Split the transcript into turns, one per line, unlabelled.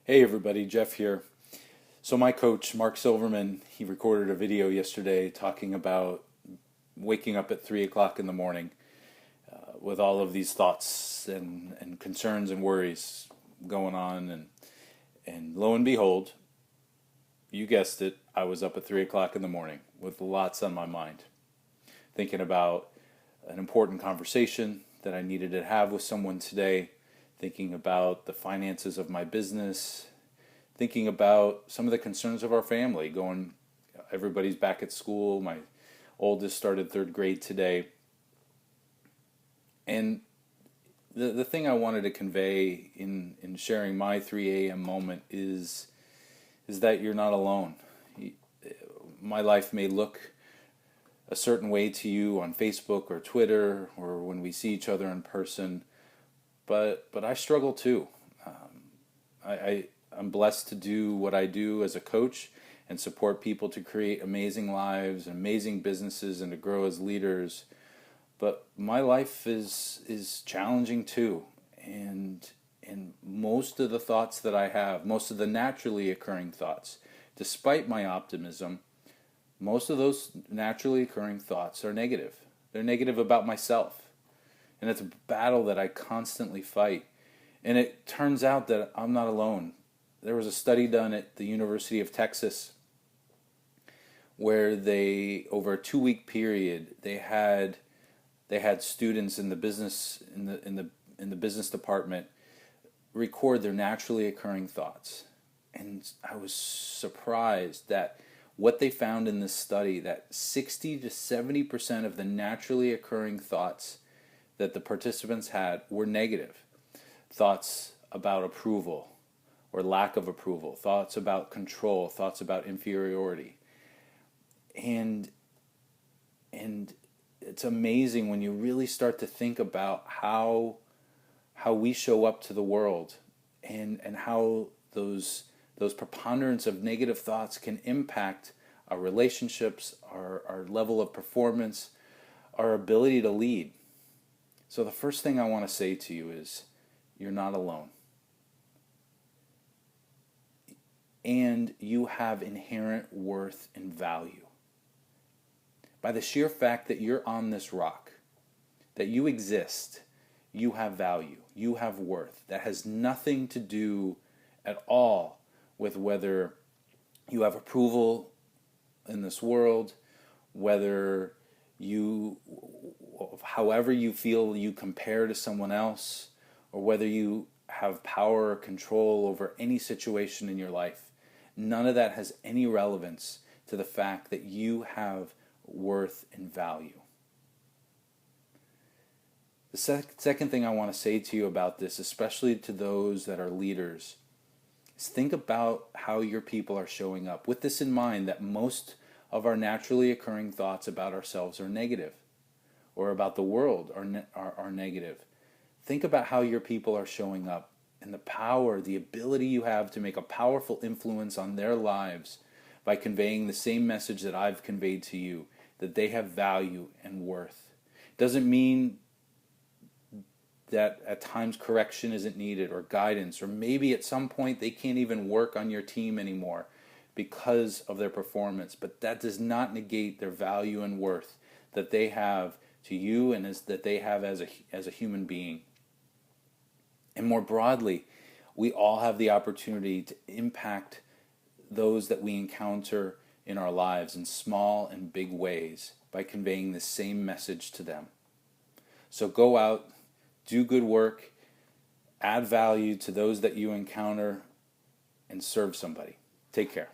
Hey everybody, Jeff here. So my coach, Mark Silverman, he recorded a video yesterday talking about waking up at 3 o'clock in the morning with all of these thoughts and concerns and worries going on. And lo and behold, you guessed it, I was up at 3 o'clock in the morning with lots on my mind, thinking about an important conversation that I needed to have with someone today, thinking about the finances of my business, thinking about some of the concerns of our family. Everybody's back at school. My oldest started third grade today. And the thing I wanted to convey in sharing my 3 a.m. moment is that you're not alone. My life may look a certain way to you on Facebook or Twitter or when we see each other in person, but I struggle too. I'm blessed to do what I do as a coach and support people to create amazing lives, amazing businesses, and to grow as leaders. But my life is challenging too, and most of the thoughts that I have, most of the naturally occurring thoughts, despite my optimism, most of those naturally occurring thoughts are negative. They're negative about myself. And it's a battle that I constantly fight. And it turns out that I'm not alone. There was a study done at the University of Texas where over a 2-week period, they had students in the business department record their naturally occurring thoughts. And I was surprised that what they found in this study, that 60 to 70% of the naturally occurring thoughts that the participants had were negative. Thoughts about approval or lack of approval, thoughts about control, thoughts about inferiority. And it's amazing when you really start to think about how we show up to the world and how those preponderance of negative thoughts can impact our relationships, our level of performance, our ability to lead. So the first thing I want to say to you is you're not alone. And you have inherent worth and value. By the sheer fact that you're on this rock, that you exist, you have value, you have worth. That has nothing to do at all with whether you have approval in this world, whether however you feel you compare to someone else, or whether you have power or control over any situation in your life. None of that has any relevance to the fact that you have worth and value. The second thing I want to say to you about this, especially to those that are leaders, is think about how your people are showing up. With this in mind, that most of our naturally occurring thoughts about ourselves are negative, or about the world are negative. Think about how your people are showing up and the power, the ability you have to make a powerful influence on their lives by conveying the same message that I've conveyed to you, that they have value and worth. It doesn't mean that at times correction isn't needed or guidance, or maybe at some point they can't even work on your team anymore because of their performance, but that does not negate their value and worth that they have to you and that they have as a human being. And more broadly, we all have the opportunity to impact those that we encounter in our lives in small and big ways by conveying the same message to them. So go out, do good work, add value to those that you encounter, and serve somebody. Take care.